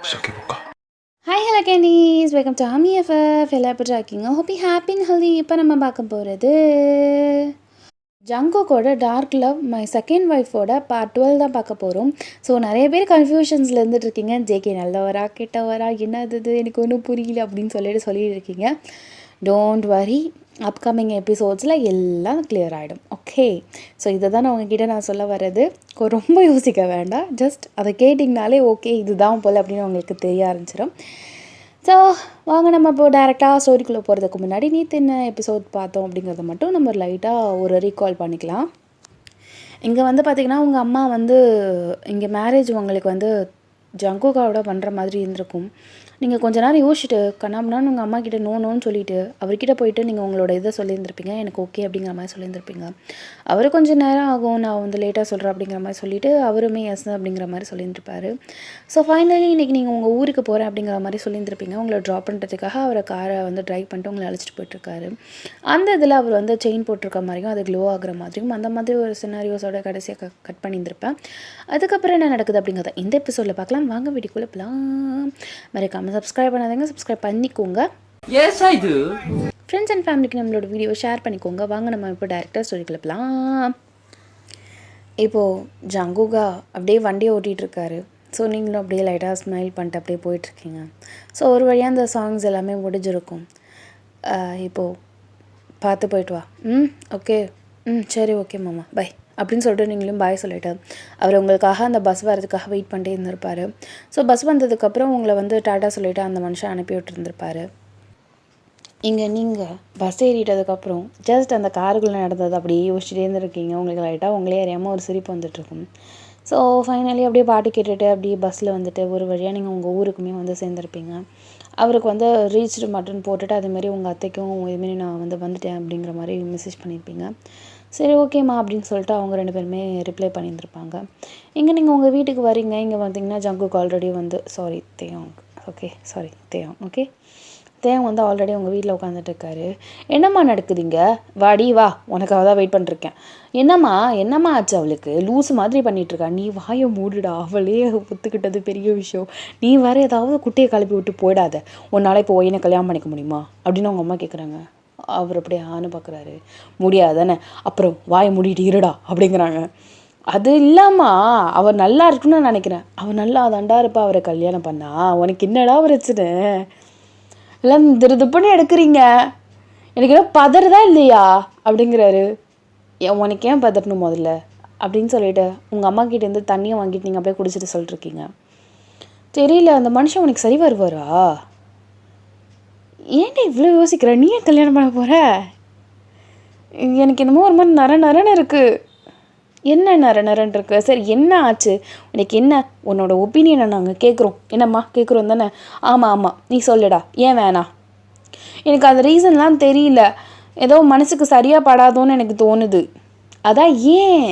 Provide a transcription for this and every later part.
시작해볼까? Hi hello candies, welcome to ஹமி FF. எல்லாம் எப்படி இருக்கீங்க? Happy happy and healthy. இப்போ நம்ம பார்க்க போகிறது ஜங்குக்கோட டார்க் லவ் மை செகண்ட் ஒய்ஃபோட பார்ட் 12 தான் பார்க்க போகிறோம். ஸோ நிறைய பேர் கன்ஃபியூஷன்ஸில் இருந்துட்டு இருக்கீங்க, ஜேகே நல்லவரா கெட்டவரா என்னது எனக்கு ஒன்றும் புரியல அப்படின்னு சொல்லிட்டு இருக்கீங்க. டோன்ட் வரி, அப்கமிங் எபிசோட்ஸில் எல்லாம் கிளியர் ஆகிடும். ஓகே, ஸோ இதை தான் உங்ககிட்ட நான் சொல்ல வர்றது. ரொம்ப யோசிக்க வேண்டாம், ஜஸ்ட் அதை கேட்டிங்கனாலே ஓகே இதுதான் போல் அப்படின்னு உங்களுக்கு தெரிய ஆரம்பிச்சிடும். ஸோ வாங்க நம்ம இப்போ டேரெக்டாக ஸ்டோரிக்குள்ளே போகிறதுக்கு முன்னாடி நேற்று என்ன எபிசோட் பார்த்தோம் அப்படிங்கிறத மட்டும் நம்ம லைட்டாக ஒரு ரீகால் பண்ணிக்கலாம். இங்கே வந்து பார்த்திங்கன்னா உங்கள் அம்மா வந்து இங்கே மேரேஜ் உங்களுக்கு வந்து ஜங்குக்காவோட பண்ணுற மாதிரி இருந்திருக்கும். நீங்கள் கொஞ்ச நேரம் யோசிச்சுட்டு கண்ணாமண்ணான்னு உங்கள் அம்மா கிட்டே நோன்னு சொல்லிவிட்டு அவர்கிட்ட போயிட்டு நீங்கள் உங்களோட இதை சொல்லியிருந்திருப்பீங்க, எனக்கு ஓகே அப்படிங்கிற மாதிரி சொல்லியிருந்திருப்பீங்க. அவர் கொஞ்சம் நேரம் ஆகும், நான் வந்து லேட்டாக சொல்கிறேன் அப்படிங்கிற மாதிரி சொல்லிவிட்டு அவருமே எஸ் அப்படிங்கிற மாதிரி சொல்லியிருந்திருப்பாரு. ஸோ ஃபைனலி இன்றைக்கி நீங்கள் உங்கள் ஊருக்கு போகிறேன் அப்படிங்கிற மாதிரி சொல்லியிருந்திருப்பீங்க. உங்களை ட்ராப் பண்ணுறதுக்காக அவரை காரை வந்து ட்ரைவ் பண்ணிட்டு உங்களை அழைச்சிட்டு போயிட்டுருக்காரு. அந்த இதில் அவர் வந்து செயின் போட்டிருக்க மாதிரியும் அது க்ளோ ஆகிற மாதிரியும் அந்த மாதிரி ஒரு சினாரியோஸோட கடைசியாக கட் பண்ணியிருந்திருப்பேன். அதுக்கப்புறம் என்ன நடக்குது அப்படிங்கிறத இந்த எபிசோடில் பார்க்கலாம். வாங்க வீடியோக்குள்ளே போகலாம். மறக்காம சப்ஸ்கிரைப் பண்ணாதீங்க, சப்ஸ்கிரைப் பண்ணிக்கோங்க. Yes I do. Friends and ஃபேமிலிக்கு நம்மளோட வீடியோ ஷேர் பண்ணிக்கோங்க. வாங்க நம்ம இப்போ டேரெக்டாக ஸ்டோரிக்குள்ளே போகலாம். இப்போது ஜங்குகா அப்படியே வண்டியை ஓட்டிகிட்ருக்காரு. ஸோ நீங்களும் அப்படியே லைட்டாக ஸ்மைல் பண்ணிட்டு அப்படியே போயிட்டுருக்கீங்க. ஸோ ஒரு வழியாக அந்த சாங்ஸ் எல்லாமே முடிஞ்சிருக்கும். இப்போது பார்த்து போயிட்டு வா. ஓகே, சரி ஓகே மாமா பை அப்படின்னு சொல்லிட்டு நீங்களும் பாய் சொல்லிவிட்டு அவர் உங்களுக்காக அந்த பஸ் வரதுக்காக வெயிட் பண்ணிட்டே இருந்திருப்பார். ஸோ பஸ் வந்ததுக்கப்புறம் உங்களை வந்து டாட்டா சொல்லிவிட்டு அந்த மனுஷன் அனுப்பி விட்டுருந்துருப்பார். இங்கே நீங்கள் பஸ் ஏறிட்டதுக்கப்புறம் ஜஸ்ட் அந்த காருக்குள்ளே நடந்தது அப்படியே யோசிச்சுட்டே இருந்திருக்கீங்க. உங்களுக்கு லைட்டாக உங்களே அறியாமல் ஒரு சிரிப்பு வந்துட்டுருக்கும். ஸோ ஃபைனலி அப்படியே பாட்டு கேட்டுட்டு அப்படியே பஸ்ஸில் வந்துட்டு ஒரு வழியாக நீங்கள் உங்கள் ஊருக்குமே வந்து சேர்ந்துருப்பீங்க. அவருக்கு வந்து ரீச்டு மட்டன் போட்டுட்டு அதுமாரி உங்கள் அத்தைக்கும் இதுமாரி நான் வந்து வந்துட்டேன் அப்படிங்கிற மாதிரி மெசேஜ் பண்ணியிருப்பீங்க. சரி ஓகேம்மா அப்படின்னு சொல்லிட்டு அவங்க 2 பேருமே ரிப்ளை பண்ணியிருந்திருப்பாங்க. இங்கே நீங்கள் உங்கள் வீட்டுக்கு வரீங்க. இங்கே வந்தீங்கன்னா ஜங்குக்கு ஆல்ரெடி வந்து தேயம் தேயம் வந்து ஆல்ரெடி உங்கள் வீட்டில் உட்காந்துட்டுருக்காரு. என்னம்மா நடக்குதுங்க? வாடி வா, உனக்காக தான் வெயிட் பண்ணிருக்கேன். என்னம்மா ஆச்சு? அவளுக்கு லூஸு மாதிரி பண்ணிகிட்ருக்கா. நீ வாயை மூடுடா, அவளே ஒத்துக்கிட்டது பெரிய விஷயம். நீ வேறு ஏதாவது குட்டையை கிளப்பி விட்டு போயிடாத. உன்னால் இப்போ என்ன கல்யாணம் பண்ணிக்க முடியுமா அப்படின்னு அவங்க அம்மா கேட்குறாங்க. அவர் அப்படியே ஆன்னு பார்க்குறாரு. முடியாதானே? அப்புறம் வாயை மூடிட்டு இருடா அப்படிங்கிறாங்க. அது இல்லாமல் அவர் நல்லா இருக்குன்னு நான் நினைக்கிறேன். அவர் நல்லா தாண்டா இருப்பா, அவரை கல்யாணம் பண்ணா உனக்கு என்னடா பிரச்சனை? எல்லாம் திருதுப்புன்னு எடுக்கிறீங்க, எனக்கு என்ன பதறதா இல்லையா அப்படிங்கிறாரு. உனக்கு ஏன் பதறணும் முதல்ல அப்படின்னு சொல்லிட்டு உங்கள் அம்மா கிட்டேருந்து தண்ணியை வாங்கிட்டு நீங்கள் அப்படியே குடிச்சிட்டு சொல்லிட்டுருக்கீங்க. தெரியல, அந்த மனுஷன் உனக்கு சரி வருவாரா? ஏன்டா இவ்வளோ யோசிக்கிற? நீ ஏன் கல்யாணம் பண்ண போகிற? எனக்கு என்னமோ ஒரு மாதிரி நரன்னு இருக்குது. என்ன நரன்னு இருக்கு? சரி என்ன ஆச்சு உனக்கு? என்ன உன்னோட ஒப்பீனியனை நாங்கள் கேட்குறோம். என்னம்மா கேட்குறோம் தானே? ஆமாம் நீ சொல்லுடா, ஏன் வேணாம்? எனக்கு அந்த ரீசன்லாம் தெரியல, ஏதோ மனசுக்கு சரியாக படாதோன்னு எனக்கு தோணுது. அதான் ஏன்?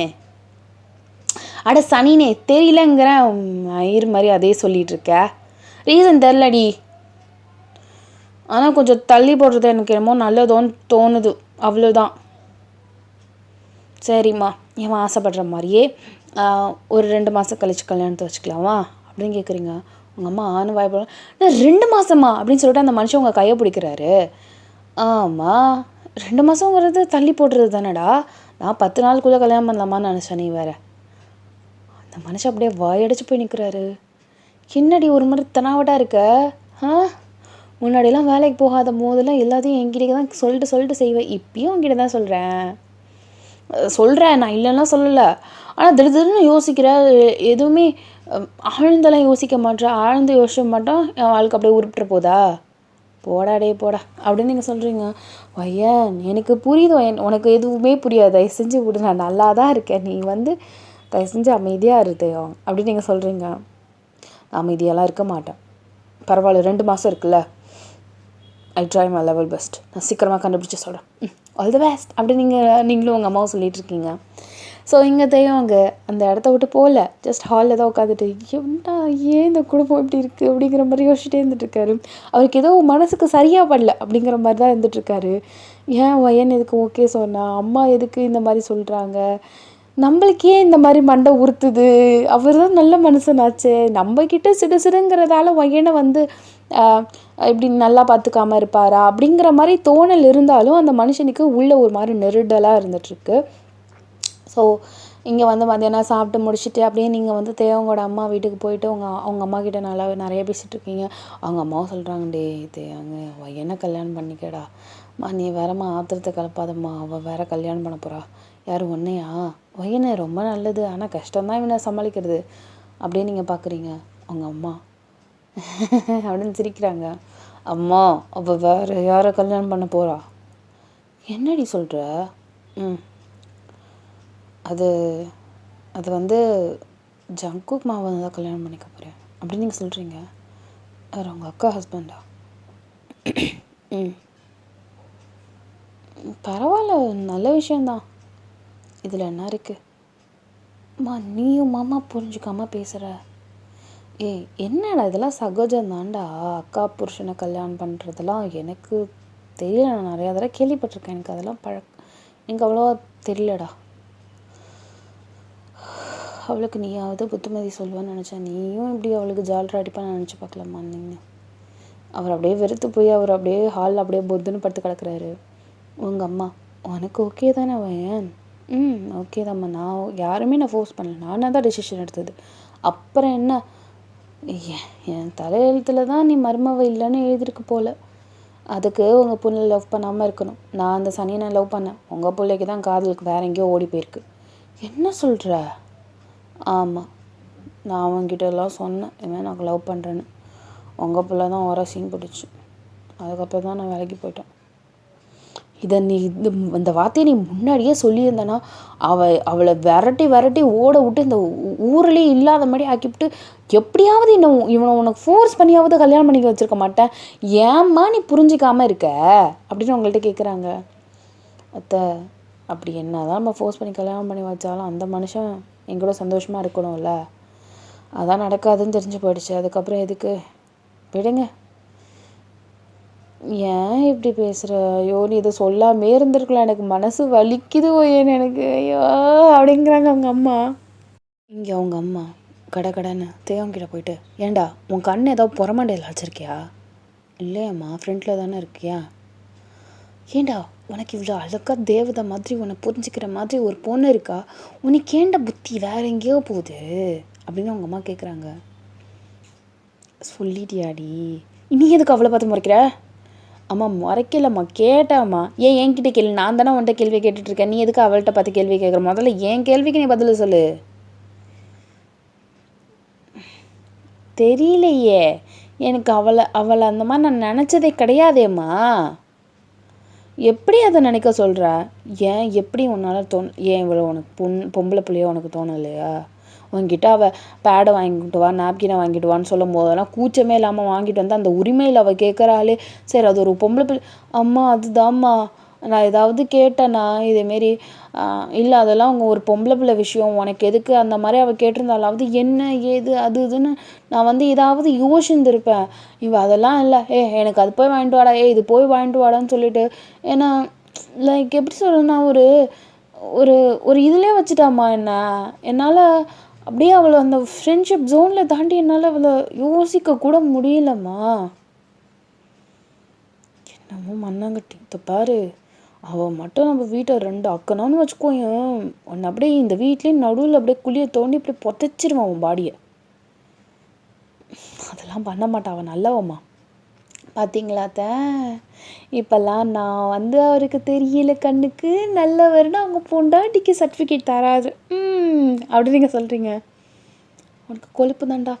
அட சனினே, தெரியலங்கிற மயிர் மாதிரி அதே சொல்லிகிட்ருக்க. ரீசன் தெரிலடி, ஆனால் கொஞ்சம் தள்ளி போடுறது எனக்கு என்னமோ நல்லதோன்னு தோணுது, அவ்வளோதான். சரிம்மா, ஏன் ஆசைப்படுற மாதிரியே ஒரு 2 மாதம் கழிச்சு கல்யாணத்தை வச்சுக்கலாமா அப்படின்னு கேட்குறீங்க. உங்கள் அம்மா ஆணு வாய்ப்பு 2 மாதமா அப்படின்னு சொல்லிட்டு அந்த மனுஷன் உங்கள் கையை பிடிக்கிறாரு. ஆமாம், 2 மாதங்கிறது தள்ளி போடுறது தானடா. நான் 10 நாளுக்குள்ளே கல்யாணம் பண்ணலாமான்னு நினச்சேன். நீ வேறு. அந்த மனுஷன் அப்படியே வாயடிச்சு போய் நிற்கிறாரு. என்னடி ஒரு மாதிரி தனாவட்டாக இருக்க? முன்னாடியெல்லாம் வேலைக்கு போகாத போதெல்லாம் எல்லாத்தையும் என்கிட்ட தான் சொல்லிட்டு செய்வேன். இப்பயும் உங்ககிட்ட தான் சொல்கிறேன், நான் இல்லைன்னா சொல்லலை. ஆனால் திடீர்னு யோசிக்கிற, எதுவுமே ஆழ்ந்தெல்லாம் யோசிக்க மாட்டேன். ஆழ்ந்து யோசிக்க மாட்டோம், என் வாழ்க்கை அப்படியே உருப்பிட்டு போதா? போடா அப்படின்னு நீங்கள் சொல்கிறீங்க. ஐயன் எனக்கு புரியுது, உனக்கு எதுவுமே புரியாது, தயவு செஞ்சு விடு, நான் நல்லா தான் இருக்கேன், நீ வந்து தயவு செஞ்சு அமைதியாக இருத்தையோ அப்படின்னு நீங்கள் சொல்கிறீங்க. அமைதியெல்லாம் இருக்க மாட்டேன், பரவாயில்ல 2 மாதம் இருக்குல்ல, I try my level best, நான் சீக்கிரமாக கண்டுபிடிச்சி சொல்கிறேன், ஆல் தி பெஸ்ட் அப்படி நீங்களும் உங்கள் அம்மாவும் சொல்லிகிட்ருக்கீங்க. ஸோ இங்கே தெரியும் அங்கே அந்த இடத்த விட்டு போகல, ஜஸ்ட் ஹாலில் தான் உட்காந்துட்டு ஏன் இந்த குடும்பம் இப்படி இருக்குது அப்படிங்கிற மாதிரி யோசிச்சுட்டே இருந்துட்டுருக்காரு. அவருக்கு ஏதோ மனசுக்கு சரியாக படல அப்படிங்கிற மாதிரி தான் இருந்துகிட்ருக்காரு. ஏன் எதுக்கு ஓகே சொன்னா, அம்மா எதுக்கு இந்த மாதிரி சொல்கிறாங்க, நம்மளுக்கே இந்த மாதிரி மண்டை உறுத்துது, அவர் தான் நல்ல மனுஷனாச்சே, நம்மக்கிட்ட சிடுசிடுங்கிறதால பையனை வந்து இப்படி நல்லா பார்த்துக்காம இருப்பாரா அப்படிங்கிற மாதிரி தோணல் இருந்தாலும் அந்த மனுஷனுக்கு உள்ள ஒரு மாதிரி நெருடலாக இருந்துகிட்ருக்கு. ஸோ இங்கே வந்து மத்தியானம் சாப்பிட்டு முடிச்சுட்டு அப்படியே நீங்கள் வந்து தேவங்களோட அம்மா வீட்டுக்கு போயிட்டு அவங்க அம்மா கிட்ட நிறைய பேசிகிட்டு இருக்கீங்க. அவங்க அம்மாவும் சொல்கிறாங்க, டே தேவங்க பையனை கல்யாணம் பண்ணிக்கடா, நீ வேறம்மா ஆத்திரத்தை கலப்பாதம்மா, அவள் வேற கல்யாணம் பண்ண போகிறா. யார் ஒன்றையா? பையனை ரொம்ப நல்லது, ஆனால் கஷ்டம்தான் இவனை சமாளிக்கிறது அப்படின்னு நீங்கள் பார்க்குறீங்க. அவங்க அம்மா அப்படின்னு சிரிக்கிறாங்க. அம்மா அவள் வேறு யாரை கல்யாணம் பண்ண போகிறா? என்னடி சொல்கிற? அது அது வந்து ஜங்குக் மாவை தான் கல்யாணம் பண்ணிக்க போகிறேன் அப்படின்னு நீங்கள் சொல்கிறீங்க. அவர் அவங்க அக்கா ஹஸ்பண்டா? பரவாயில்ல, நல்ல விஷயந்தான், இதில் என்ன இருக்குது? அம்மா நீயும் மாமா புரிஞ்சுக்காம பேசுகிற. என்னடா இதெல்லாம் சகஜம்தான்டா, அக்கா புருஷனை கல்யாணம் பண்ணுறதெல்லாம் எனக்கு தெரியல, நான் நிறையா தடவை கேள்விப்பட்டிருக்கேன், எனக்கு அதெல்லாம் எனக்கு அவ்வளோவா தெரியலடா. அவளுக்கு நீயாவது புத்துமதி சொல்லுவான்னு நினச்சேன், நீயும் இப்படி அவளுக்கு ஜாலரா அடிப்பான்னு நினச்சி பார்க்கலாமா நீங்கள்? அவர் அப்படியே வெறுத்து போய் அவர் அப்படியே ஹாலில் அப்படியே பொத்துன்னு படுத்து கிடக்குறாரு. உங்கள் அம்மா, உனக்கு ஓகே தானே வயன்? ஓகே தான்ம்மா, நான் யாருமே நான் ஃபோர்ஸ் பண்ணல, நானாக தான் டெசிஷன் எடுத்தது. அப்புறம் என்ன, என் தலையெழுத்தில் தான் நீ மருமவ இல்லைன்னு எழுதிருக்கு போல். அதுக்கு உங்கள் பொண்ணை லவ் பண்ணாமல் இருக்கணும். நான் அந்த சனியை லவ் பண்ணேன், உங்கள் பிள்ளைக்கு தான் காதலுக்கு வேற எங்கேயோ ஓடி போயிருக்கு. என்ன சொல்கிற? ஆமாம், நான் அவன்கிட்ட எல்லாம் சொன்னேன், இவன் நான் லவ் பண்ணுறேன்னு. உங்கள் பிள்ளை தான் ஓர சீன் பிடிச்சி, அதுக்கப்புறம் தான் நான் வேலைக்கு போயிட்டேன். இதை நீ இந்த வார்த்தையை நீ முன்னாடியே சொல்லியிருந்தேன்னா அவளை விரட்டி ஓட விட்டு இந்த ஊர்லேயே இல்லாத மாதிரி ஆக்கிவிட்டு எப்படியாவது இவனை உனக்கு ஃபோர்ஸ் பண்ணியாவது கல்யாணம் பண்ணிக்க வச்சுருக்க மாட்டேன். ஏம்மா நீ புரிஞ்சிக்காமல் இருக்க அப்படின்னு உங்கள்கிட்ட கேட்குறாங்க. அத்தை, அப்படி என்ன தான் நம்ம ஃபோர்ஸ் பண்ணி கல்யாணம் பண்ணி வச்சாலும் அந்த மனுஷன் எங்கூட சந்தோஷமாக இருக்கணும்ல, அதான் நடக்காதுன்னு தெரிஞ்சு போயிடுச்சு. அதுக்கப்புறம் எதுக்கு, விடுங்க. ஏன் இப்படி பேசுகிற? ஐயோ நீ இதை சொல்லாமே இருந்திருக்கலாம், எனக்கு மனசு வலிக்குது ஓயேன்னு எனக்கு, ஐயோ அப்படிங்கிறாங்க அவங்க அம்மா. இங்கே அவங்க அம்மா கடன்னு தேவங்கிட்ட போயிட்டு, ஏண்டா உன் கண் ஏதோ புறமண்டையில் வச்சிருக்கியா? இல்லையம்மா, ஃப்ரெண்டில் தானே இருக்கியா? ஏண்டா உனக்கு இவ்வளோ அழகாக தேவதை மாதிரி உன்னை புரிஞ்சுக்கிற மாதிரி ஒரு பொண்ணு இருக்கா, உனக்கு ஏண்ட புத்தி வேற எங்கேயோ போகுது அப்படின்னு அவங்க அம்மா கேட்குறாங்க. சொல்லிட்டியாடி, நீ எதுக்கு அவ்வளோ பார்த்து முறைக்கிற? அம்மா முறைக்கலம்மா, கேட்டாம்மா. ஏன் என்கிட்ட கேள்வி? நான் தானே உன்கிட்ட கேள்வி கேட்டுட்ருக்கேன், நீ எதுக்கு அவள்கிட்ட பார்த்து கேள்வி கேட்குற? முதல்ல என் கேள்விக்கு நீ பதில் சொல்லு. தெரியலையே எனக்கு, அவளை அந்த மாதிரி நான் நினச்சதே கிடையாதேம்மா. எப்படி அதை நினைக்க சொல்கிற? ஏன் எப்படி உன்னால் ஏன் இவ்வளோ உனக்கு பொம்பளை பிள்ளையோ உனக்கு தோணலையா? உங்ககிட்ட அவள் பேடை வாங்கிட்டு வா, நாப்கினை வாங்கிட்டு வான்னு சொல்லும் போதெல்லாம் கூச்சமே இல்லாமல் வாங்கிட்டு வந்து அந்த உரிமையில் அவள் கேட்குறாளே, சரி அது ஒரு பொம்பளை பிள்ளை. அம்மா அதுதாம்மா, நான் ஏதாவது கேட்டேன்னா இதேமாரி இல்லை அதெல்லாம் அவங்க ஒரு பொம்பளை பிள்ளை விஷயம், உனக்கு எதுக்கு அந்த மாதிரி அவள் கேட்டிருந்தாலாவது என்ன ஏது அது இதுன்னு நான் வந்து ஏதாவது யோசிச்சுருப்பேன். இவள் அதெல்லாம் இல்லை, எனக்கு அது போய் வாங்கிட்டு வாடா, இது போய் வாங்கிட்டு வாடான்னு சொல்லிட்டு, ஏன்னா லைக் எப்படி சொல்கிறேன்னா ஒரு ஒரு ஒரு இதிலே வச்சுட்டாம்மா என்னால் அப்படியே அவளை அந்த ஃப்ரெண்ட்ஷிப் ஜோனில் தாண்டி என்னால் அவளை யோசிக்க கூட முடியலம்மா. என்னமோ மண்ணாங்கட்டி. இதை பாரு, அவள் மட்டும் நம்ம வீட்டை 2 அக்கனான்னு வச்சுக்கோங்க, உன்னை அப்படியே இந்த வீட்லேயே நடுவில் அப்படியே குழியை தோண்டி அப்படியே புதைச்சிருவான் அவன் பாடியை. அதெல்லாம் பண்ண மாட்டான், அவன் நல்லவம்மா. பார்த்தீங்களாத்த, இப்போல்லாம் நான் வந்து அவருக்கு தெரியல கண்ணுக்கு நல்லவர்னு அவங்க பொண்டாட்டிக்கு சர்டிஃபிகேட் தராது அப்படி நீங்கள் சொல்கிறீங்க. உனக்கு கொழுப்பு தான்டா.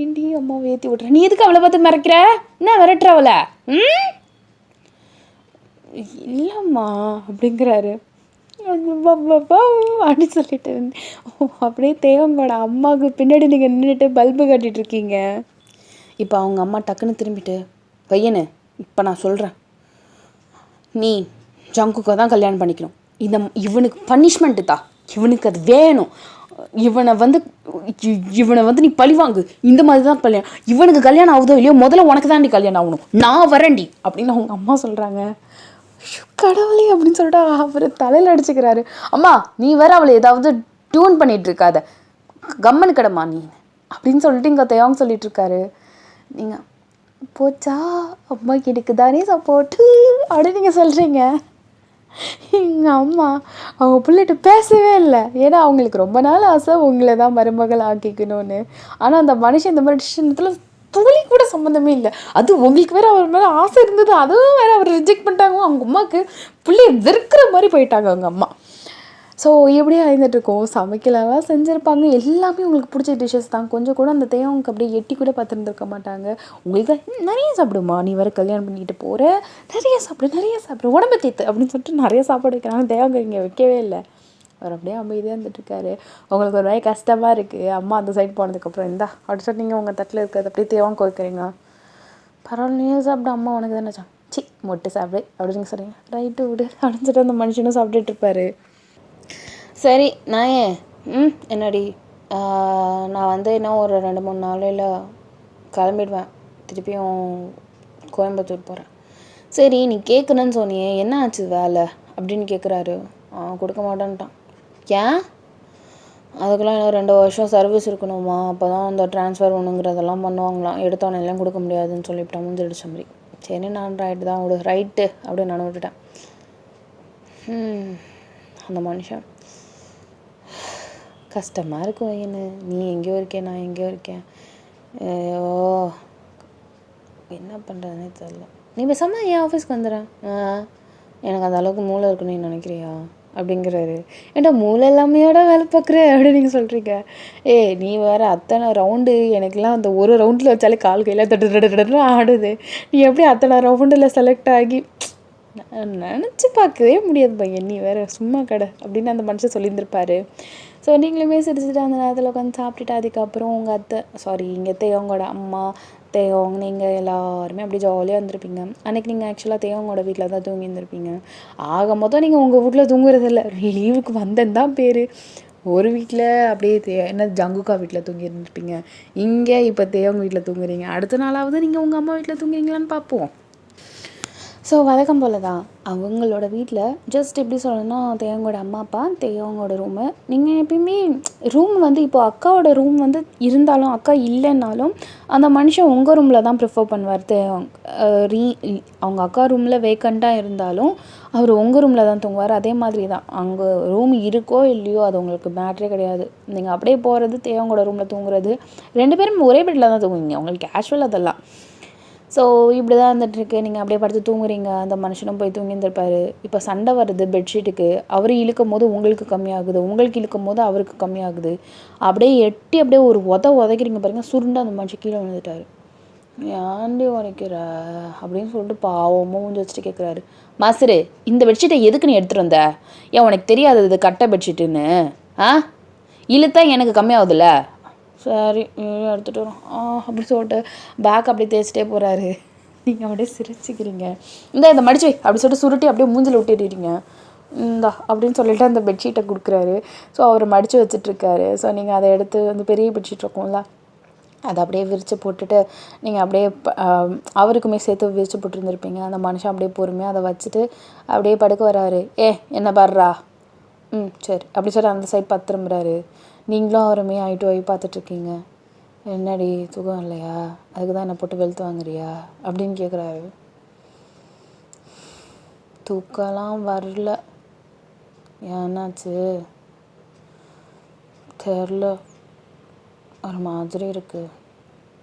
ஏண்டி அம்மாவை ஏற்றி விட்ற? நீ எதுக்கு அவளை பார்த்து மறைக்கிற? என்ன விரட்டுற அவளை? இல்லைம்மா அப்படிங்கிறாரு. அப்படி சொல்லிட்டு அப்படியே தேவங்கோட அம்மாவுக்கு பின்னாடி நீங்கள் நின்றுட்டு பல்பு கட்டிகிட்டு இருக்கீங்க. இப்போ அவங்க அம்மா டக்குன்னு திரும்பிட்டு, பையனு இப்போ நான் சொல்கிறேன், நீ ஜங்குக்கை தான் கல்யாணம் பண்ணிக்கணும். இவனுக்கு பனிஷ்மெண்ட்டு தான், இவனுக்கு அது வேணும். இவனை வந்து நீ பழிவாங்கு, இந்த மாதிரி தான் கல்யாணம். இவனுக்கு கல்யாணம் ஆகுதோ இல்லையோ முதல்ல உனக்கு தான் நீ கல்யாணம் ஆகணும், நான் வரேன்டி அப்படின்னு அவங்க அம்மா சொல்கிறாங்க. கடவுளே அப்படின்னு சொல்லிட்டு அவர் தலையில் அடிச்சுக்கிறாரு. அம்மா நீ வேற அவளை ஏதாவது டியூன் பண்ணிகிட்டு இருக்காத, கம்மனு கடமா நீ அப்படின்னு சொல்லிட்டு இங்கே தேவங்க சொல்லிட்டு இருக்காரு. நீங்கள் போச்சா அம்மாக்கு எனக்கு தானே சப்போர்ட்டு அப்படின்னு நீங்கள் சொல்கிறீங்க. எங்கள் அம்மா அவங்க பிள்ளைகிட்ட பேசவே இல்லை. ஏன்னா அவங்களுக்கு ரொம்ப நாள் ஆசை உங்களை தான் மருமகள் ஆக்கிக்கணும்னு. ஆனால் அந்த மனுஷன் இந்த மாதிரி விஷயத்தில் துளி கூட சம்மந்தமே இல்லை. அது உங்களுக்கு வேறு அவர் மேலே ஆசை இருந்தது, அதுவும் வேறு அவர் ரிஜெக்ட் பண்ணிட்டாங்க. அவங்க அம்மாவுக்கு பிள்ளைய வெறுக்கிற மாதிரி போயிட்டாங்க அவங்க அம்மா. ஸோ இப்படியே இருந்துகிட்ருக்கோம். சமைக்கலாம் செஞ்சுருப்பாங்க, எல்லாமே உங்களுக்கு பிடிச்ச டிஷ்ஷஸ் தான். கொஞ்சம் கூட அந்த தேவங்களுக்கு அப்படியே எட்டி கூட பார்த்துருந்துருக்க மாட்டாங்க. உங்களுக்கு நிறைய சாப்பிடுமா, நீ வேறு கல்யாணம் பண்ணிக்கிட்டு போகிற, நிறைய சாப்பிடு உடம்பு தேத்து அப்படின்னு சொல்லிட்டு நிறைய சாப்பாடு வைக்கிறாங்க. தேவங்க இங்கே வைக்கவே இல்லை. அவர் அப்படியே அமைதியாக இருந்துட்டுருக்காரு. உங்களுக்கு ஒரு மாதிரி கஷ்டமாக இருக்குது. அம்மா அந்த சைடு போனதுக்கப்புறம் இந்தா அப்படி சொல்லிட்டு நீங்கள் உங்கள் தட்டில் இருக்கிறது அப்படியே தேவங்க வைக்கிறீங்க. பரவாயில்ல, நீ சாப்பிட, அம்மா உனக்கு தானே சி மொட்டை சாப்பிடு அப்படின்னு சொல்கிறீங்க. ரைட்டு விடு அப்படின்னு சொல்லிட்டு அந்த மனுஷனும் சாப்பிட்டுட்டு இருப்பாரு. சரி நான் என்னடி, நான் வந்து இன்னும் ஒரு 2-3 நாளையில் கிளம்பிடுவேன், திருப்பியும் கோயம்புத்தூர் போகிறேன். சரி நீ கேட்கணுன்னு சொன்னியே, என்ன ஆச்சு வேலை அப்படின்னு கேட்குறாரு. கொடுக்க மாட்டேன்ட்டான். ஏன்? அதுக்கெல்லாம் இன்னும் 2 வருஷம் சர்வீஸ் இருக்கணுமா, அப்போ தான் அந்த ட்ரான்ஸ்ஃபர் ஒன்றுங்கிறதெல்லாம் பண்ணுவாங்களாம், எடுத்தோன்னெல்லாம் கொடுக்க முடியாதுன்னு சொல்லிவிட்டேன். முடிஞ்சிடுச்ச மாதிரி. சரி நான் ரைட்டு தான் விடு, ரைட்டு அப்படின்னு நான் விட்டுட்டேன். அந்த மனுஷன் கஷ்டமாக இருக்கும். என்ன நீ எங்கேயோ இருக்கேன், நான் எங்கேயோ இருக்கேன், ஐயோ என்ன பண்ணுறதுனே தெரில. நீ பேசாமல் என் ஆஃபீஸ்க்கு வந்துடுறேன், எனக்கு அந்த அளவுக்கு மூளை இருக்குன்னு நீ நினைக்கிறியா அப்படிங்கிறாரு. ஏன்டா மூளை எல்லாமையோட வேலை பார்க்குற அப்படின்னு நீங்கள் சொல்கிறீங்க. நீ வேறு அத்தனை ரவுண்டு, எனக்குலாம் அந்த ஒரு ரவுண்டில் வச்சாலே கால் கையில் தட்டு ஆடுது. நீ எப்படி அத்தனை ரவுண்டில் செலக்ட் ஆகி நினச்சி பார்க்கவே முடியாது பையன், நீ வேறு சும்மா கடை அப்படின்னு அந்த மனுஷன் சொல்லியிருந்திருப்பாரு. ஸோ நீங்களுமே சிரிச்சுட்டு அந்த நேரத்தில் உட்காந்து சாப்பிட்டுட்டு அதுக்கப்புறம் உங்கள் அத்தை இங்கே தேவங்களோட அம்மா தேவங்க நீங்கள் எல்லாருமே அப்படி ஜாலியாக இருந்திருப்பீங்க. அன்றைக்கி நீங்கள் ஆக்சுவலாக தேவங்களோட வீட்டில் தான் தூங்கி இருந்திருப்பீங்க. ஆக மொத்தம் நீங்கள் உங்கள் வீட்டில் தூங்குறதில்ல, லீவுக்கு வந்தேன்னு தான் பேர். ஒரு வீட்டில் அப்படியே என்ன ஜங்குக்கா வீட்டில் தூங்கி இருந்திருப்பீங்க, இங்கே இப்போ தேவங்க வீட்டில் தூங்குறீங்க. அடுத்த நாளாவது நீங்கள் உங்கள் அம்மா வீட்டில் தூங்குறீங்களான்னு பார்ப்போம். ஸோ வழக்கம் போல் தான் அவங்களோட வீட்டில் ஜஸ்ட் எப்படி சொல்லணும்னா, தேவங்களோட அம்மா அப்பா, தேவங்களோட ரூமு. நீங்கள் எப்பயுமே ரூம் வந்து இப்போ அக்காவோட ரூம் வந்து இருந்தாலும், அக்கா இல்லைன்னாலும் அந்த மனுஷன் உங்கள் ரூமில் தான் ப்ரிஃபர் பண்ணுவார். அவங்க அக்கா ரூமில் வேக்கண்ட்டாக இருந்தாலும் அவர் உங்கள் ரூமில் தான் தூங்குவார். அதே மாதிரி தான் அங்கே ரூம் இருக்கோ இல்லையோ அது உங்களுக்கு மேட்ரே கிடையாது. நீங்கள் அப்படியே போகிறது, தேவங்களோட ரூமில் தூங்குறது, 2 பேரும் ஒரே பெட்டில் தான் தூங்குவீங்க. உங்களுக்கு கேஷுவல் அதெல்லாம். ஸோ இப்படி தான் இருந்துகிட்ருக்கு. நீங்கள் அப்படியே படுத்து தூங்குறீங்க, அந்த மனுஷனும் போய் தூங்கியிருந்திருப்பார். இப்போ சண்டை வருது பெட்ஷீட்டுக்கு, அவர் இழுக்கும் போது உங்களுக்கு கம்மியாகுது, உங்களுக்கு இழுக்கும் போது அவருக்கு கம்மியாகுது. அப்படியே எட்டி அப்படியே ஒரு உதைக்கிறீங்க பாருங்கள், சுருண்டு அந்த மனுஷன் கீழே விழுந்துட்டார். ஏன்டி உரைக்கிற அப்படின்னு சொல்லிட்டு பாவமாக மூஞ்சி வச்சுட்டு கேட்குறாரு. மாஸ்டரு, இந்த பெட்ஷீட்டை எதுக்கு நீ எடுத்துகிட்டு வந்த? ஏன் உனக்கு தெரியாது இது கட்டை பெட்ஷீட்டுன்னு? இழுத்தா எனக்கு கம்மியாகுதுல்ல. சரி எடுத்துகிட்டு வரோம் அப்படி சொல்லிட்டு பேக் அப்படியே தேய்ச்சிட்டே போகிறாரு. நீங்கள் அப்படியே சிரிச்சுக்கிறீங்க. இந்த மடிச்சு அப்படி சொல்லிட்டு சுருட்டி அப்படியே மூஞ்சில் விட்டுடுறீங்க. இந்தா அப்படின்னு சொல்லிட்டு அந்த பெட்ஷீட்டை கொடுக்குறாரு. ஸோ அவர் மடித்து வச்சிட்ருக்காரு. ஸோ நீங்கள் அதை எடுத்து அந்த பெரிய பெட்ஷீட் இருக்கும்ல, அதை அப்படியே விரித்து போட்டுட்டு நீங்கள் அப்படியே அவருக்குமே சேர்த்து விரித்து போட்டுருந்துருப்பீங்க. அந்த மனுஷன் அப்படியே பொறுமையாக அதை வச்சுட்டு அப்படியே படுக்க வராரு. என்ன பாடுறா, சரி அப்படி சொல்லி அந்த சைட் பார்த்து திரும்புகிறாரு. நீங்களும் அவருமே ஆகிட்டு போய் பார்த்துட்ருக்கீங்க. என்னடி தூக்கம் இல்லையா, அதுக்கு தான் என்னை போட்டு வெளுத்து வாங்குறியா அப்படின்னு கேட்குறாரு. தூக்கம்லாம் வரல. ஏன்னாச்சு தெரில, ஒரு மாதிரி இருக்குது.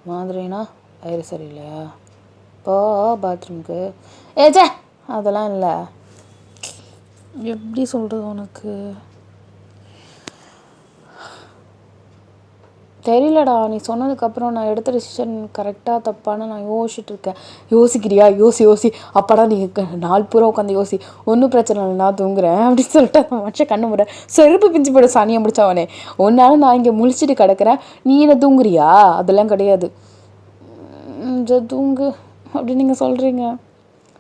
மாதிரினா வயிறு சரியில்லையா, போ பாத்ரூமுக்கு. ஏச்சே அதெல்லாம் இல்லை. எப்படி சொல்கிறது உனக்கு தெரியலடா. நீ சொன்னதுக்கப்புறம் நான் எடுத்த டிசிஷன் கரெக்டாக தப்பான்னு நான் யோசிச்சுட்ருக்கேன். யோசிக்கிறியா, யோசி அப்பாடா நீ நாள் பூரா உட்காந்து யோசி, ஒன்றும் பிரச்சனை இல்லை நான் தூங்குறேன் அப்படின்னு சொல்லிட்டு அந்த மனுஷன் கண்ணு முறை செருப்பு பிஞ்சு போட சாணியை முடிச்சவனே. ஒன்னாலும் நான் இங்கே முழிச்சிட்டு கிடக்கிறேன், நீ என்ன தூங்குறியா? அதெல்லாம் கிடையாது, தூங்கு அப்படின்னு நீங்கள் சொல்கிறீங்க.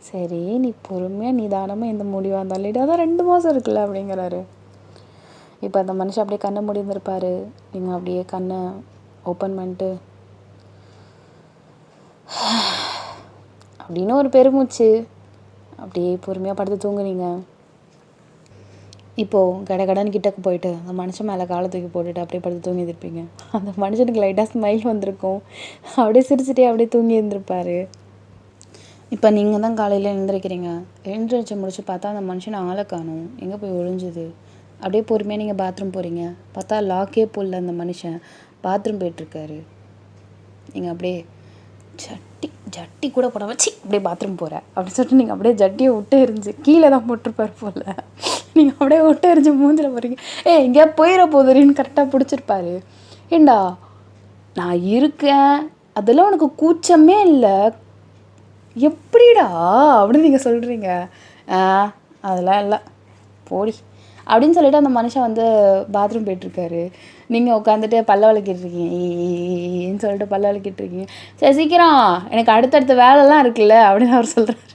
சரி நீ பொறுமையாக நிதானமாக எந்த முடிவாக இருந்தாலும் அதான் 2 மாதம் இருக்குல்ல அப்படிங்கிறாரு. இப்போ அந்த மனுஷன் அப்படியே கண்ணை முடிந்திருப்பார். நீங்கள் அப்படியே கண்ணை ஓப்பன் பண்ணிட்டு அப்படின்னு ஒரு பெருமூச்சு அப்படியே பொறுமையாக படுத்து தூங்குறீங்க. இப்போது கடன் கிட்டக்கு போயிட்டு அந்த மனுஷன் மேலே காலை தூக்கி போட்டுட்டு அப்படியே படுத்து தூங்கி இருப்பீங்க. அந்த மனுஷனுக்கு லைட்டாக ஸ்மைல் வந்திருக்கும். அப்படியே சிரிச்சுட்டே அப்படியே தூங்கி இருந்திருப்பார். இப்போ நீங்கள் தான் காலையில் எழுந்திரிக்கிறீங்க. எழுந்திரிச்சு முடிச்சு பார்த்தா அந்த மனுஷனை ஆளை காணும், எங்கே போய் ஒழிஞ்சுது. அப்படியே பொறுமையாக நீங்கள் பாத்ரூம் போகிறீங்க. பார்த்தா லாக்கே போடல அந்த மனுஷன், பாத்ரூம் போயிட்டுருக்காரு. நீங்கள் அப்படியே ஜட்டி கூட போட வச்சு அப்படியே பாத்ரூம் போகிறேன் அப்படின்னு சொல்லிட்டு நீங்கள் அப்படியே ஜட்டியை விட்டு எரிஞ்சு கீழே தான் போட்டிருப்பார் போல். நீங்கள் அப்படியே விட்டு எரிஞ்சு மூஞ்சில் போகிறீங்க. எங்கேயா போயிட போதுன்னு கரெக்டாக பிடிச்சிருப்பாரு. ஏண்டா நான் இருக்கேன், அதெல்லாம் உனக்கு கூச்சமே இல்லை, எப்படிடா அப்படின்னு நீங்கள் சொல்கிறீங்க. அதெல்லாம் இல்லை போடி அப்படின்னு சொல்லிட்டு அந்த மனுஷன் வந்து பாத்ரூம் போயிட்டுருக்காரு. நீங்கள் உட்காந்துட்டு பல்ல விளக்கிட்டுருக்கீங்க, ஏன்னு சொல்லிட்டு பல்ல விளக்கிட்டுருக்கீங்க. சரி சீக்கிரம், எனக்கு அடுத்தடுத்த வேலைலாம் இருக்குல்ல அப்படின்னு அவர் சொல்கிறாரு.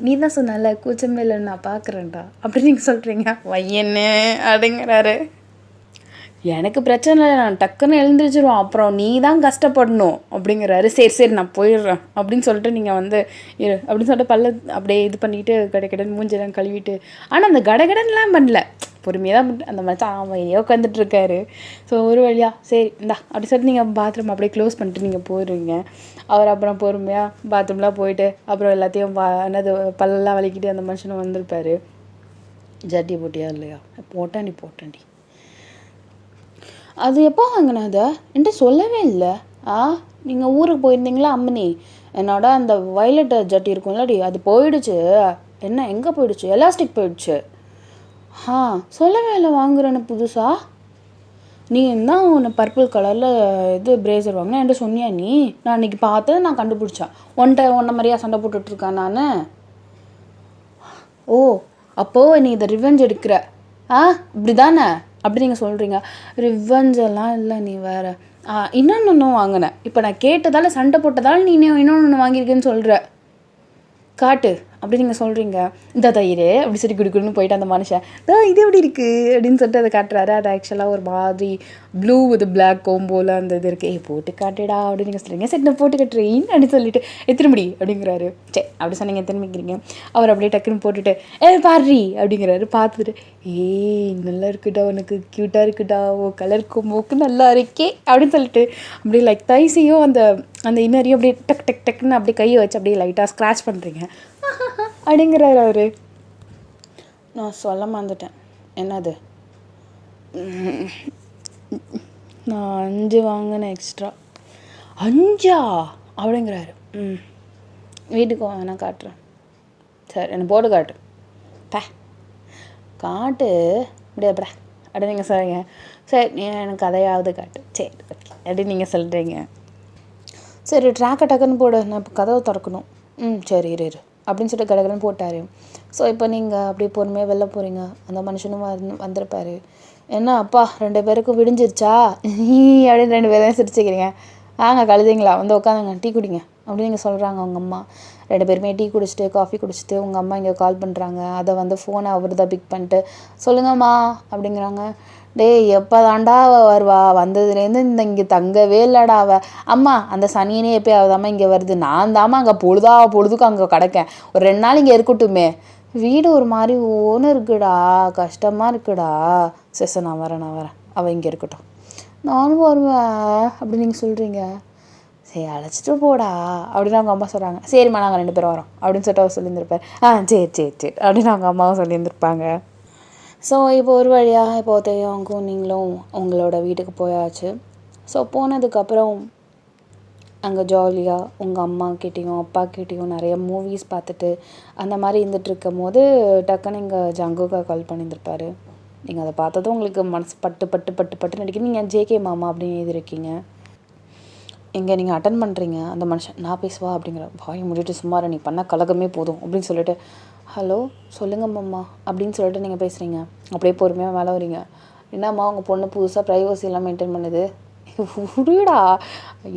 நீ தான் சொன்னல கூச்சமே இல்லைன்னு, நான் பார்க்குறேன்டா அப்படின்னு நீங்கள் சொல்கிறீங்க. வையன்னு அப்படிங்கிறாரு. எனக்கு பிரச்சனை இல்லை, நான் டக்குன்னு எழுந்திரிச்சிருவோம், அப்புறம் நீ தான் கஷ்டப்படணும் அப்படிங்கிறாரு. சரி நான் போயிடுறேன் அப்படின்னு சொல்லிட்டு நீங்கள் வந்து இரு அப்படின்னு சொல்லிட்டு பல்ல அப்படியே இது பண்ணிவிட்டு கடன் மூஞ்செல்லாம் கழுவிட்டு, ஆனால் அந்த கடன்லாம் பண்ணல, பொறுமையாக தான் அந்த மச்சான் அமைதியாக உட்காந்துட்ருக்காரு. ஸோ ஒரு வழியாக சரி இந்தா அப்படி சொல்லிட்டு நீங்கள் பாத்ரூம் அப்படியே க்ளோஸ் பண்ணிட்டு நீங்கள் போயிடுவீங்க. அவர் அப்புறம் பொறுமையாக பாத்ரூம்லாம் போயிட்டு அப்புறம் எல்லாத்தையும் என்னது பல்லெல்லாம் வலிக்கிட்டு அந்த மனுஷனும் வந்திருப்பார். ஜட்டி போட்டியா இல்லையா? போட்டாண்டி. அது எப்போ வாங்கினா? அதை என்கிட்ட சொல்லவே இல்லை. நீங்கள் ஊருக்கு போயிருந்தீங்களா அம்மனி, என்னோட அந்த வயலட் ஜட்டி இருக்கும்லடி, அது போயிடுச்சு. என்ன எங்கே போயிடுச்சு? எலாஸ்டிக் போயிடுச்சு. சொல்லவே இல்லை வாங்குறேன்னு புதுசாக. நீ தான் உன்னை பர்பிள் கலரில் இது பிரேசர் வாங்கினா என்கிட்ட சொன்னியா நீ? நான் அன்றைக்கி பார்த்தது நான் கண்டுபிடிச்சேன். ஒன்றை மாதிரியா சண்டை போட்டுட்ருக்கேன் நான். அப்போது நீ இதை ரிவெஞ்ச் எடுக்கிற இப்படி தானே அப்படி நீங்கள் சொல்கிறீங்க. ரிவெஞ்செல்லாம் இல்லை, நீ வேறு இன்னொன்று வாங்கினேன். இப்போ நான் கேட்டதால் சண்டை போட்டதால் நீ இன்னொன்று வாங்கியிருக்கேன்னு சொல்கிற, காட்டு அப்படி நீங்கள் சொல்கிறீங்க. இந்த தயிர் அப்படி சொல்லி குடுக்குன்னு போயிட்டு அந்த மனுஷன் இது எப்படி இருக்குது அப்படின்னு சொல்லிட்டு அதை காட்டுறாரு. அது ஆக்சுவலாக ஒரு மாதிரி ப்ளூ வித் பிளாக் கோம்போல அந்த இது இருக்குது. போட்டு காட்டுடா அப்படின்னு நீங்கள் சொல்கிறீங்க. சரி நான் போட்டு கட்டுறேன் அப்படின்னு சொல்லிட்டு எத்தனை முடி அப்படிங்கிறாரு. சரி அப்படி சொன்னீங்க, எத்தனைக்கிறீங்க. அவர் அப்படியே டக்குன்னு போட்டுட்டு பாடுறி அப்படிங்கிறாரு. பார்த்துட்டு நல்லா இருக்குடா, உனக்கு க்யூட்டாக இருக்குடா, கலர் கோம்போக்கு நல்லா இருக்கே அப்படின்னு சொல்லிட்டு அப்படியே லைக் தைசையும் அந்த அந்த இன்னரையும் அப்படியே டக்குன்னு அப்படியே கையை வச்சு அப்படியே லைட்டாக ஸ்க்ராட்ச் பண்ணுறீங்க அப்படிங்கிறாரு அவரு. நான் சொல்ல மறந்துட்டேன். என்னது? நான் 5 வாங்கினேன் எக்ஸ்ட்ரா. 5 அப்படிங்கிறாரு. வீட்டுக்கு வேணால் காட்டுறேன். சரி என்னை போட்டு காட்டு. காட்டு அப்படியே அப்படி நீங்கள் சொல்கிறீங்க. சரி நீ எனக்கு கதையாவது காட்டு. சரி ஓகே அப்படி நீங்கள் சொல்கிறீங்க. சரி டக்குன்னு போடு, நான் இப்போ கதவை திறக்கணும். சரி இரு அப்படின்னு சொல்லிட்டு கடகடன்னு போட்டார். ஸோ இப்போ நீங்கள் அப்படியே பொறுமையாக வெளில போகிறீங்க. அந்த மனுஷனும் வந்திருப்பார். என்ன அப்பா 2 பேருக்கும் விடிஞ்சிருச்சா அப்படின்னு 2 பேரும் சிரிச்சுக்கிறீங்க. கழுதிங்களா வந்து உட்காந்துங்க, டீ குடிங்க அப்படின்னு நீங்கள் சொல்கிறாங்க. அவங்க அம்மா 2 பேருமே டீ குடிச்சிட்டு காஃபி குடிச்சிட்டு உங்கள் அம்மா இங்கே கால் பண்ணுறாங்க. அதை வந்து ஃபோனை அவர் தான் பிக் பண்ணிட்டு சொல்லுங்கம்மா அப்படிங்கிறாங்க. எப்போ தாண்டா வருவா, வந்ததுலேருந்து இங்கே தங்கவே இல்லைடா அவள். அம்மா அந்த சனியனே எப்போயாவதாம்மா இங்கே வருது, நான் தாம்மா அங்கே பொழுதுக்கு அங்கே கிடக்கேன், ஒரு 2 நாள் இங்கே இருக்கட்டுமே. வீடு ஒரு மாதிரி ஓன்னு இருக்குடா, கஷ்டமாக இருக்குடா. சரி நான் வரேன் அவள் இங்கே இருக்கட்டும், நானும் வருவேன் அப்படி நீங்கள் சொல்கிறீங்க. சரி அழைச்சிட்டு போடா அப்படின்னு அவங்க அம்மா சொல்கிறாங்க. சரிம்மா நாங்கள் 2 பேரும் வரோம் அப்படின்னு சொல்லிட்டு அவர் சொல்லியிருந்திருப்பார். சரி அப்படின்னு அவங்க அம்மாவும் சொல்லியிருந்திருப்பாங்க. ஸோ இப்போ ஒரு வழியாக இப்போ தேவங்கும் நீங்களும் உங்களோட வீட்டுக்கு போயாச்சு. ஸோ போனதுக்கப்புறம் அங்கே ஜாலியாக உங்கள் அம்மாக்கிட்டேயும் அப்பாக்கிட்டேயும் நிறைய மூவிஸ் பார்த்துட்டு அந்த மாதிரி இருந்துகிட்ருக்கும் போது டக்குன்னு இங்கே ஜங்குக்கா கால் பண்ணியிருந்திருப்பாரு. நீங்கள் அதை பார்த்ததும் உங்களுக்கு மனசு பட்டு நடிக்க நீங்கள் ஜேகே மாமா அப்படின்னு எழுதியிருக்கீங்க. இங்கே நீங்கள் அட்டன் பண்ணுறீங்க. அந்த மனுஷன் நான் பேசுவா அப்படிங்கிற வாய் முடிட்டு சும்மாரை, நீ பண்ண கலகமே போதும் அப்படின்னு சொல்லிட்டு ஹலோ சொல்லுங்கள் மாமா அப்படின்னு சொல்லிட்டு நீங்கள் பேசுகிறீங்க. அப்படியே பொறுமையாக மேலே வரீங்க. என்னம்மா உங்கள் பொண்ணு புதுசாக ப்ரைவசி எல்லாம் மெயின்டைன் பண்ணுது, விடுடா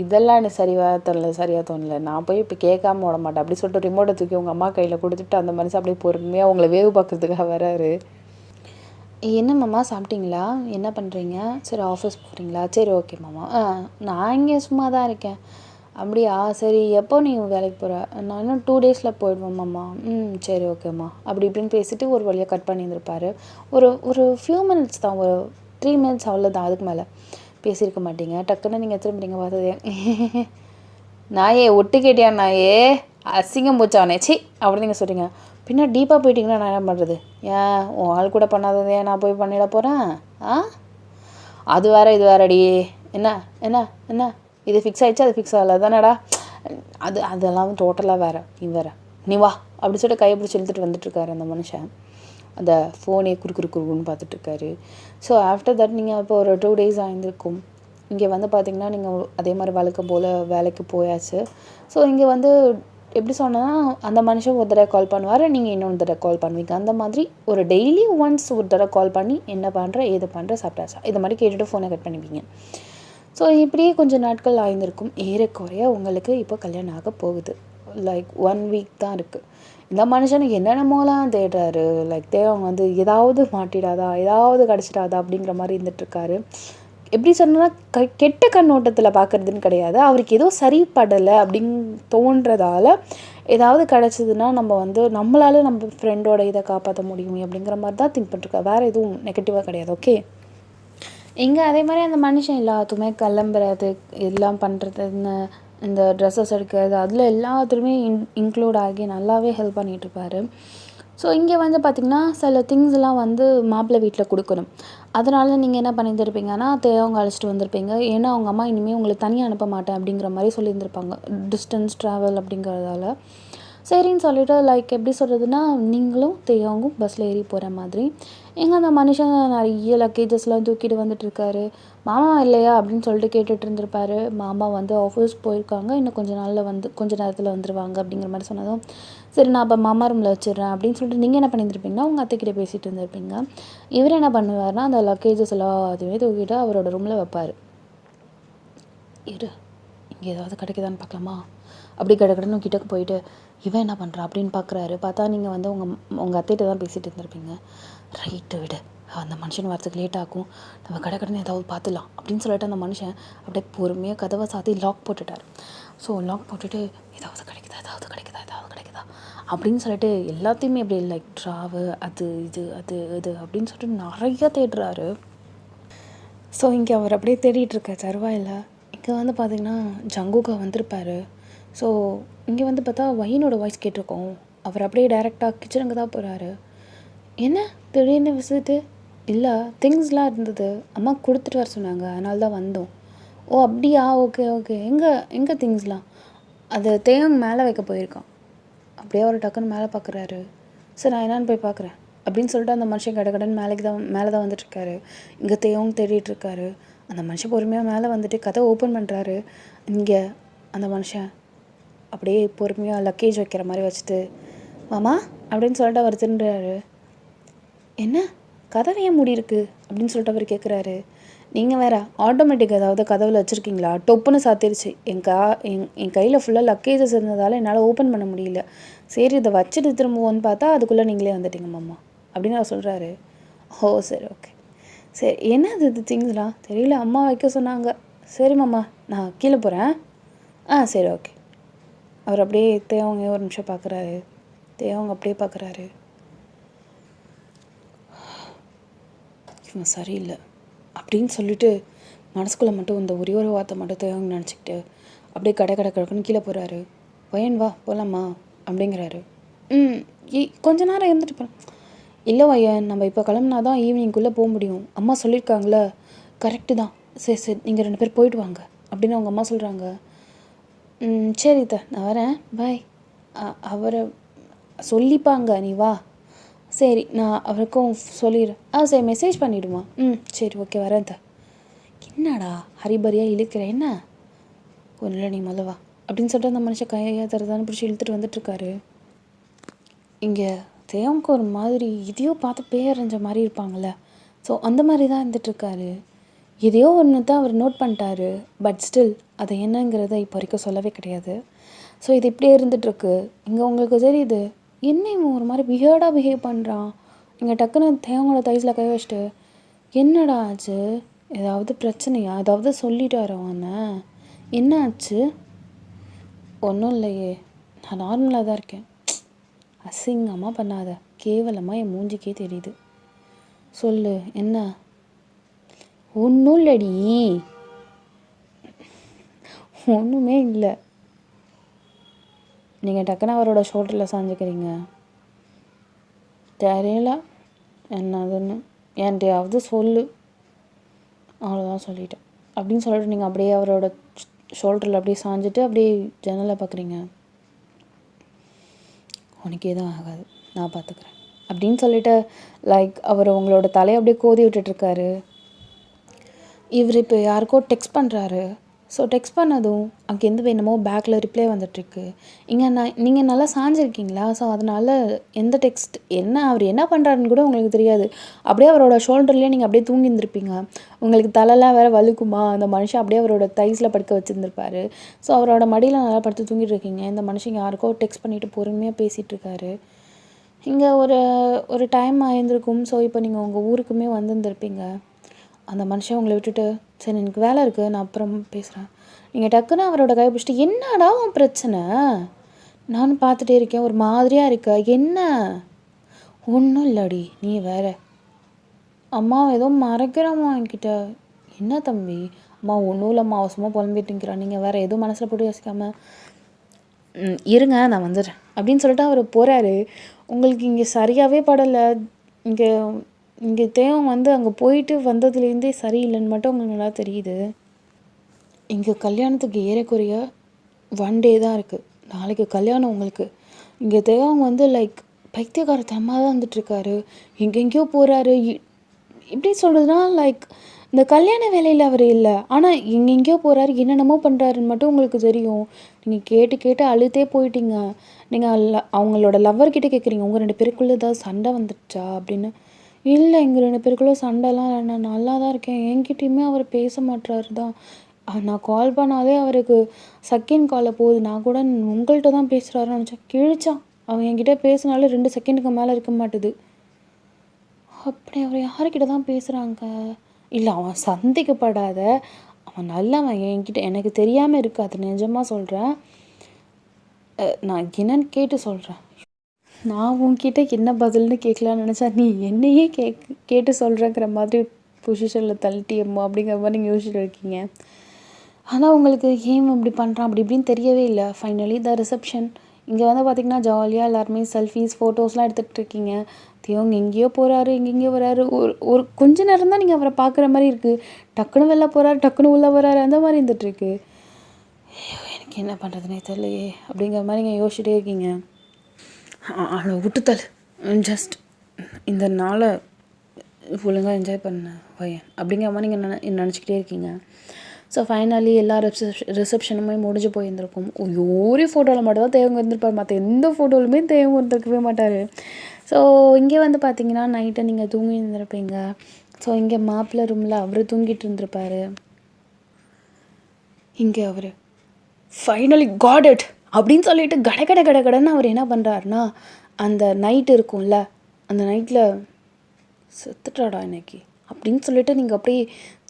இதெல்லாம் எனக்கு சரியாக தோணல, நான் போய் இப்போ கேட்காம விட மாட்டேன் அப்படி சொல்லிட்டு ரிமோட்டை தூக்கி உங்கள் அம்மா கையில் கொடுத்துட்டு அந்த மனுஷன் அப்படியே பொறுமையாக உங்களை வேவு பார்க்குறதுக்காக வராரு. என்ன மாமா சாப்பிட்டீங்களா, என்ன பண்ணுறீங்க, சரி ஆஃபீஸ் போகிறீங்களா, சரி ஓகே மாமா. நான் இங்கே சும்மா தான் இருக்கேன். அப்படியா சரி எப்போ நீ வேலைக்கு போகிற? நான் இன்னும் 2 டேஸில் போயிடுவேம்மாம்மா. சரி ஓகேம்மா அப்படி இப்படின்னு பேசிவிட்டு ஒரு வழியாக கட் பண்ணியிருந்திருப்பாரு. ஒரு ஒரு ஃபியூ மினிட்ஸ் தான், ஒரு 3 மினிட்ஸ் அவ்வளோதான், அதுக்கு மேலே பேசியிருக்க மாட்டீங்க. டக்குன்னு நீங்கள் திரும்பிங்க பார்த்ததே நாயே ஒட்டு கேட்டியா நாயே அசிங்கம் போச்சானே சி அப்படின்னு நீங்கள் சொல்கிறீங்க. பின்ன டீப்பாக போயிட்டீங்கன்னா நான் என்ன பண்ணுறது? ஏன் உன் ஆள் கூட பண்ணாததே நான் போய் பண்ணிட போகிறேன்? அது வேறு இது வேறடி. என்ன என்ன என்ன இது ஃபிக்ஸ் ஆகிடுச்சு அது ஃபிக்ஸ் ஆகலை தானடா. அதெல்லாம் டோட்டலாக நீ வா அப்படி சொல்லிட்டு கையை பிடிச்சி இழுத்துட்டு வந்துட்டுருக்காரு அந்த மனுஷன். அந்த ஃபோனே குறுக்குன்னு பார்த்துட்ருக்காரு. ஸோ ஆஃப்டர் தட் நீங்கள் இப்போ ஒரு 2 டேஸ் ஆகியிருக்கும். இங்கே பார்த்தீங்கன்னா நீங்கள் அதே மாதிரி வழக்கம் போல் வேலைக்கு போயாச்சு. ஸோ இங்கே எப்படி சொன்னால் அந்த மனுஷன் ஒரு தடவை கால் பண்ணுவார், நீங்கள் இன்னொரு தடவை கால் பண்ணுவீங்க. அந்த மாதிரி ஒரு டெய்லி ஒன்ஸ் ஒரு தடவை கால் பண்ணி என்ன பண்ணுற ஏது பண்ணுற சாப்பிட்டாச்சா இது மாதிரி கேட்டுட்டு ஃபோனை கட் பண்ணிப்பீங்க. ஸோ இப்படியே கொஞ்சம் நாட்கள் ஆய்ந்திருக்கும். ஏறக்குறைய உங்களுக்கு இப்போ கல்யாணம் ஆக போகுது. லைக் 1 வீக் தான் இருக்குது. இந்த மனுஷனுக்கு என்னென்னமோலாம் தேடுறாரு. லைக் தேவை ஏதாவது மாட்டிடாதா ஏதாவது கிடச்சிடாதா அப்படிங்கிற மாதிரி இருந்துகிட்ருக்காரு. எப்படி சொன்னால் கெட்ட கண்ணோட்டத்தில் பார்க்குறதுன்னு கிடையாது, அவருக்கு ஏதோ சரிப்படலை அப்படின்னு தோன்றதால ஏதாவது கிடச்சிதுன்னா நம்ம நம்மளால நம்ம ஃப்ரெண்டோட இதை காப்பாற்ற முடியுமே அப்படிங்கிற மாதிரி தான் திங்க் பண்ணிருக்காரு. வேறு எதுவும் நெகட்டிவாக கிடையாது. ஓகே, இங்கே அதே மாதிரி அந்த மனுஷன் எல்லாத்துக்குமே கிளம்புறது எல்லாம் பண்ணுறதுன்னு இந்த ட்ரெஸ்ஸஸ் எடுக்கிறது அதில் எல்லாத்துலேயுமே இன்க்ளூட் ஆகி நல்லாவே ஹெல்ப் பண்ணிகிட்ருப்பாரு. ஸோ இங்கே பார்த்திங்கன்னா சில திங்ஸ்லாம் மாப்பிள்ளை வீட்டில் கொடுக்கணும். அதனால் நீங்கள் என்ன பண்ணியிருந்திருப்பீங்கன்னா அவங்க அழைச்சிட்டு வந்திருப்பீங்க. ஏன்னா அவங்க அம்மா இனிமேல் உங்களை தனியாக அனுப்ப மாட்டேன் அப்படிங்கிற மாதிரி சொல்லியிருந்திருப்பாங்க, டிஸ்டன்ஸ் ட்ராவல் அப்படிங்கிறதால. சரின்னு சொல்லிவிட்டு லைக் எப்படி சொல்கிறதுனா நீங்களும் தேவங்கும் பஸ்ஸில் ஏறி போகிற மாதிரி. எங்கே அந்த மனுஷன் நிறைய லக்கேஜஸ்லாம் தூக்கிட்டு வந்துட்டுருக்காரு. மாமா இல்லையா அப்படின்னு சொல்லிட்டு கேட்டுட்டு இருந்திருப்பாரு. மாமா ஆஃபீஸ் போயிருக்காங்க, இன்னும் கொஞ்ச நேரத்தில் வந்துடுவாங்க அப்படிங்கிற மாதிரி சொன்னதும் சரி நான் அப்போ மாமா ரூமில் வச்சிடுறேன் அப்படின்னு சொல்லிட்டு நீங்கள் என்ன பண்ணியிருந்திருப்பீங்கன்னா உங்கள் அத்தைக்கிட்ட பேசிகிட்டு இருந்திருப்பீங்க. இவர் என்ன பண்ணுவார்னா அந்த லக்கேஜஸ் எல்லாம் அதுவே தூக்கிட்டு அவரோட ரூமில் வைப்பார். இங்கே ஏதாவது கிடைக்குதான்னு பார்க்கலாமா அப்படி கிடக்கடன்னு கிட்டக்கு போயிட்டு இவன் என்ன பண்ணுறான் அப்படின்னு பார்க்குறாரு. பார்த்தா நீங்கள் உங்கள் அத்தைகிட்ட தான் பேசிகிட்டு இருந்திருப்பீங்க. ரைட்டு விடு, அந்த மனுஷன் வரத்துக்கு லேட் ஆகும், நம்ம கடைக்கடன்னு ஏதாவது பார்த்துலாம் அப்படின்னு சொல்லிட்டு அந்த மனுஷன் அப்படியே பொறுமையாக கதவை சாத்தி லாக் போட்டுட்டார். ஸோ லாக் போட்டுட்டு ஏதாவது கிடைக்குதா அப்படின்னு சொல்லிட்டு எல்லாத்தையுமே அப்படி லைக் ட்ராவு அது இது அப்படின்னு சொல்லிட்டு நிறையா தேடுறாரு. ஸோ இங்கே அவர் அப்படியே தேடிட்டுருக்க தருவாயில் இங்கே பார்த்திங்கன்னா ஜங்குகா வந்திருப்பார். ஸோ இங்கே பார்த்தா வைனோட வாய்ஸ் கேட்டிருக்கோம். அவர் அப்படியே டைரெக்டாக கிச்சனுக்கு தான் போகிறாரு. என்ன திடீர்னு விசிட்டு? இல்லை திங்ஸ்லாம் இருந்தது, அம்மா கொடுத்துட்டு வர சொன்னாங்க, அதனால தான் வந்தோம். ஓ அப்படியா, ஓகே எங்கே திங்ஸ்லாம்? அது தேவங்க மேலே வைக்க போயிருக்கான். அப்படியே அவர் டக்குன்னு மேலே பார்க்குறாரு. சரி நான் என்னான்னு போய் பார்க்குறேன் அப்படின்னு சொல்லிட்டு அந்த மனுஷன் கடகடன்னு மேலே தான் வந்துட்டுருக்காரு. இங்கே தேவங்க தேடிட்டுருக்காரு. அந்த மனுஷன் பொறுமையாக மேலே வந்துட்டு கதை ஓப்பன் பண்ணுறாரு. இங்கே அந்த மனுஷன் அப்படியே பொறுமையாக லக்கேஜ் வைக்கிற மாதிரி வச்சுட்டு மாமா அப்படின்னு சொல்லிட்டு அவர் திரும்புறாரு. என்ன கதவை ஏன் மூடி இருக்கு அப்படின்னு சொல்லிட்டு அவர் கேட்குறாரு. நீங்கள் வேறு ஆட்டோமேட்டிக் ஏதாவது கதவில் வச்சுருக்கீங்களா? டொப்புன்னு சாத்திருச்சு. என் கையில் ஃபுல்லாக லக்கேஜஸ் இருந்ததால் என்னால் ஓப்பன் பண்ண முடியல. சரி இதை வச்சுட்டு திரும்புவோன்னு பார்த்தா அதுக்குள்ளே நீங்களே வந்துட்டீங்க மாமா அப்படின்னு அவர் சொல்கிறாரு. ஓ சரி ஓகே சரி என்னது இது திங்ஸ்லாம் தெரியல, அம்மா வைக்க சொன்னாங்க. சரி மாமா நான் கீழே போகிறேன். சரி ஓகே. அவர் அப்படியே தேவங்க ஒரு நிமிஷம் பார்க்குறாரு. தேவங்க அப்படியே பார்க்குறாரு. இவன் சரியில்லை அப்படின்னு சொல்லிட்டு மனசுக்குள்ளே மட்டும் இந்த ஒரே ஒரு வார்த்தை மட்டும் தேவங்க நினச்சிக்கிட்டு அப்படியே கடக்குன்னு கீழே போகிறாரு. வயன் வா போகலாமா அப்படிங்கிறாரு. கொஞ்ச நேரம் இருந்துட்டு போகிறேன். இல்லை வயன் நம்ம இப்போ கிளம்புனா தான் ஈவினிங்குள்ளே போக முடியும், அம்மா சொல்லியிருக்காங்களே. கரெக்டு தான், சரி நீங்கள் 2 பேர் போயிட்டு வாங்க அப்படின்னு அவங்க அம்மா சொல்கிறாங்க. சரி நான் வரேன் பாய். அவரை சொல்லிப்பாங்க நீ வா. சரி நான் அவருக்கும் சொல்லிடுறேன். சரி மெசேஜ் பண்ணிவிடுமா. சரி ஓகே வரேன் என்னடா ஹரிபரியாக இழுக்கிற என்ன ஒன்றில் நீ முதல்ல வா அப்படின்னு சொல்லிட்டு அந்த மனுஷன் கையை தரதான்னு பிடிச்சி இழுத்துட்டு வந்துட்டுருக்காரு. இங்கே தேவங்க ஒரு மாதிரி இதையோ பார்த்து பேரஞ்ச மாதிரி இருப்பாங்கள்ல, ஸோ அந்த மாதிரி தான் இருந்துகிட்ருக்காரு. எதையோ ஒன்று தான் அவர் நோட் பண்ணிட்டாரு, பட் ஸ்டில் அதை என்னங்கிறத இப்போ வரைக்கும் சொல்லவே கிடையாது. ஸோ இது இப்படியே இருந்துகிட்ருக்கு. இங்கே உங்களுக்கு தெரியுது என்ன இவன் ஒரு மாதிரி வியர்டாக பிஹேவ் பண்ணுறான். இங்கே டக்குன்னு தேவங்களோட தைஸில் கை வச்சுட்டு என்னடா ஆச்சு, ஏதாவது பிரச்சனையா, ஏதாவது சொல்லிட்டாரோ அவனை, என்ன ஆச்சு ஒன்றும் இல்லையே, நான் நார்மலாக தான் இருக்கேன். அசிங்கமாக பண்ணாத, கேவலமாக என் மூஞ்சிக்கே தெரியுது. சொல்லு என்ன? ஒன்றும் இல்லடி, ஒன்றுமே இல்லை. நீங்கள் டக்குன்னு அவரோட ஷோல்டரில் சாஞ்சிக்கிறீங்க. தெரியல என்னதுன்னு, என்கிட்டயாவது சொல்லு. அவ்வளோதான் சொல்லிட்டேன் அப்படின்னு சொல்லிட்டு நீங்கள் அப்படியே அவரோட ஷோல்டரில் அப்படியே சாஞ்சிட்டு அப்படியே ஜன்னலை பார்க்குறீங்க. உனக்கு எதுவும் ஆகாது, நான் பார்த்துக்கிறேன் அப்படின்னு சொல்லிட்டு லைக் அவர் உங்களோட தலையை அப்படியே கோதி விட்டுட்ருக்காரு. இவர் இப்போ யாருக்கோ டெக்ஸ்ட் பண்ணுறாரு. ஸோ டெக்ஸ்ட் பண்ணதும் அங்கேருந்து என்னமோ பேக்கில் ரிப்ளை வந்துட்டுருக்கு. இங்கே நீங்கள் நல்லா சாஞ்சிருக்கீங்களா? ஸோ அதனால் எந்த டெக்ஸ்ட் என்ன அவர் என்ன பண்ணுறாருன்னு கூட உங்களுக்கு தெரியாது. அப்படியே அவரோட ஷோல்டர்லேயே நீங்கள் அப்படியே தூங்கி இருந்திருப்பீங்க. உங்களுக்கு தலைலாம் வேறு வலுக்குமா, அந்த மனுஷன் அப்படியே அவரோட தைஸில் படுக்க வச்சுருந்துருப்பாரு. ஸோ அவரோட மடியில் நல்லா படுத்து தூங்கிட்டு இருக்கீங்க. இந்த மனுஷன் யாருக்கோ டெக்ஸ்ட் பண்ணிவிட்டு பொறுமையாக பேசிகிட்ருக்காரு. இங்கே ஒரு ஒரு டைம் ஆயிருந்திருக்கும். ஸோ இப்போ நீங்கள் உங்கள் ஊருக்குமே வந்திருந்திருப்பீங்க. அந்த மனுஷன் உங்களை விட்டுட்டு, சரி எனக்கு வேலை இருக்குது, நான் அப்புறம் பேசுகிறேன். நீங்கள் டக்குன்னு அவரோட கை பிடிச்சிட்டு, என்னடா உன் பிரச்சனை? நானும் பார்த்துட்டே இருக்கேன், ஒரு மாதிரியாக இருக்க, என்ன? ஒன்றும் இல்லடி, நீ வேற. அம்மா ஏதோ மறைக்கிறம்மா என்கிட்ட. என்ன தம்பி? அம்மா ஒன்றும் இல்லைம்மா, அவசரமாக புலம்பிட்டுங்கிறான். நீங்கள் வேறு எதுவும் மனசில் போட்டு யோசிக்காமல் இருங்க, நான் வந்துடுறேன் அப்படின்னு சொல்லிட்டு அவர் போகிறாரு. உங்களுக்கு இங்கே சரியாகவே படலை. இங்கே தேவன் வந்து அங்கே போயிட்டு வந்ததுலேருந்தே சரியில்லைன்னு மட்டும் உங்களுக்கு நல்லா தெரியுது. இங்கே கல்யாணத்துக்கு ஏறக்குறைய 1 டே தான் இருக்குது. நாளைக்கு கல்யாணம் உங்களுக்கு. இங்கே தேவன் வந்து லைக் பைத்தியக்காரத்தனமாக தான் வந்துட்டுருக்காரு. எங்கெங்கேயோ போகிறாரு. எப்படி சொல்கிறதுனா லைக் இந்த கல்யாண வேலையில் அவர் இல்லை, ஆனால் எங்கெங்கேயோ போகிறாரு, என்னென்னமோ பண்ணுறாருன்னு மட்டும் உங்களுக்கு தெரியும். நீங்கள் கேட்டு கேட்டு அழுத்தே போயிட்டீங்க. நீங்கள் அவங்களோட லவ்வர்கிட்ட கேட்குறீங்க, உங்கள் 2 பேருக்குள்ளே ஏதாவது சண்டை வந்துடுச்சா அப்படின்னு. இல்லை, எங்கள் 2 பேருக்குள்ளே சண்டைலாம் இல்லை, நான் நல்லா தான் இருக்கேன். என்கிட்டையுமே அவர் பேச மாட்டுறாரு தான். நான் கால் பண்ணாலே அவருக்கு செகண்ட் காலில் போகுது. நான் கூட உங்கள்கிட்ட தான் பேசுகிறாருன்னு நினச்சேன். கிழிச்சான். அவன் என்கிட்ட பேசினாலே 2 செகண்டுக்கு மேலே இருக்க மாட்டுது. அப்படி அவர் யார்கிட்ட தான் பேசுகிறாங்க? இல்லை, அவன் சந்தேகப்படாத, அவன் நல்லவன். என்கிட்ட எனக்கு தெரியாமல் இருக்காது, நிஜமாக சொல்கிறேன். நான் என்னன்னு கேட்டு சொல்கிறேன். நான் உன்கிட்ட என்ன பதில்னு கேட்கலான்னு நினச்சா, நீ என்னையே கேட்டு சொல்கிறேங்கிற மாதிரி பொசிஷனில் தள்ளிட்டியம்மா அப்படிங்கிற மாதிரி நீங்கள் யோசிச்சுட்டு இருக்கீங்க. ஆனால் உங்களுக்கு ஏன் இப்படி பண்ணுறான் அப்படி இப்படின்னு தெரியவே இல்லை. ஃபைனலி த ரிசப்ஷன். இங்கே வந்து பார்த்திங்கன்னா ஜாலியாக எல்லாருமே செல்ஃபீஸ் ஃபோட்டோஸ்லாம் எடுத்துகிட்டு இருக்கீங்க. தேவங்க எங்கேயோ போகிறாரு, எங்கெங்கேயோ வராரு. ஒரு கொஞ்ச நேரம் தான் நீங்கள் அவரை பார்க்குற மாதிரி இருக்குது. டக்குன்னு வெளில போகிறாரு, டக்குன்னு உள்ளே வராரு, அந்த மாதிரி இருந்துகிட்ருக்கு. எனக்கு என்ன பண்ணுறதுனே தெரியலையே அப்படிங்கிற மாதிரி நீங்கள் யோசிச்சுட்டே இருக்கீங்க. அவளை விட்டுத்தல், ஜஸ்ட் இந்த நாளை ஒழுங்காக என்ஜாய் பண்ண பையன் அப்படிங்கிற மாதிரி நீங்கள் நினச்சிக்கிட்டே இருக்கீங்க. ஸோ ஃபைனலி எல்லா ரிசப்ஷனுமே முடிஞ்சு போயிருந்திருக்கும். ஒரே ஃபோட்டோவில் மட்டும் தான் தேவங்க இருந்திருப்பார், மற்ற எந்த ஃபோட்டோவிலுமே தேவங்க இருந்திருக்கவே மாட்டார். ஸோ இங்கே வந்து பார்த்தீங்கன்னா நைட்டை நீங்கள் தூங்கி இருந்திருப்பீங்க. ஸோ இங்கே மாப்பிள்ளை ரூமில் அவர் தூங்கிட்டு இருந்திருப்பார். இங்கே அவர் ஃபைனலி காட் இட் அப்படின்னு சொல்லிட்டு கடன்னு அவர் என்ன பண்ணுறாருனா, அந்த நைட் இருக்கும்ல, அந்த நைட்டில் செத்துட்டாடா இன்னைக்கு அப்படின்னு சொல்லிட்டு நீங்கள் அப்படியே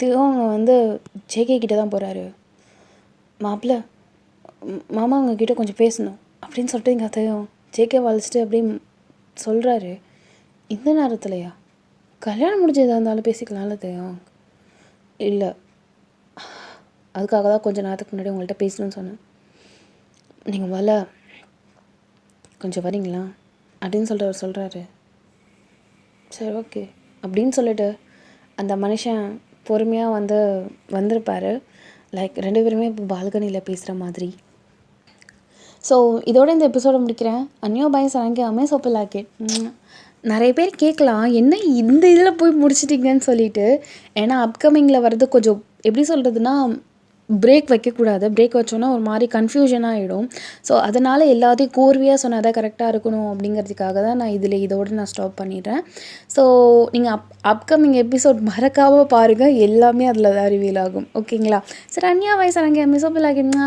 தேவங்க வந்து ஜேகே கிட்டே தான் போகிறாரு. மாப்பிள்ள மாமா உங்ககிட்ட கொஞ்சம் பேசணும் அப்படின்னு சொல்லிட்டு இங்கே தேவம் ஜேகே வளைச்சிட்டு அப்படியே சொல்கிறாரு. இந்த நேரத்துலையா? கல்யாணம் முடிஞ்சதாக இருந்தாலும் பேசிக்கலாம்ல தேவம். இல்லை, அதுக்காக தான் கொஞ்சம் நேரத்துக்கு முன்னாடி உங்கள்கிட்ட பேசணும்னு சொன்னேன். நீங்கள் முதல்ல கொஞ்சம் வரீங்களா அப்படின்னு சொல்லிட்டு அவர் சொல்கிறாரு. சரி ஓகே அப்படின்னு சொல்லிட்டு அந்த மனுஷன் பொறுமையாக வந்திருப்பார். லைக் 2 பேருமே இப்போ பால்கனியில் பேசுகிற மாதிரி. ஸோ இதோட இந்த எபிசோடை முடிக்கிறேன். அந்நியோ பாய் சரங்காமே சோப்பிலாக்கே. நிறைய பேர் கேட்கலாம், என்ன இந்த இதில் போய் முடிச்சிட்டிங்கன்னு சொல்லிட்டு. ஏன்னா அப்கமிங்கில் வர்றது கொஞ்சம் எப்படி சொல்கிறதுனா, பிரேக் வைக்கக்கூடாது. பிரேக் வச்சோன்னா ஒரு மாதிரி கன்ஃபியூஷனாக ஆகிடும். ஸோ அதனால் எல்லாத்தையும் கோர்வையாக சொன்னால் தான் கரெக்டாக இருக்கணும் அப்படிங்கிறதுக்காக தான் நான் இதோடு நான் ஸ்டாப் பண்ணிடுறேன். ஸோ நீங்கள் அப்கமிங் எபிசோட் மறக்காமல் பாருங்கள், எல்லாமே அதில் தான் ரிவீல் ஆகும். ஓகேங்களா? சரி, அந்நியா வயசு அரங்க மிசோபிலாகினா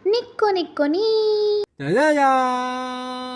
நிக்கோ நிக்கோ நீ.呀呀呀！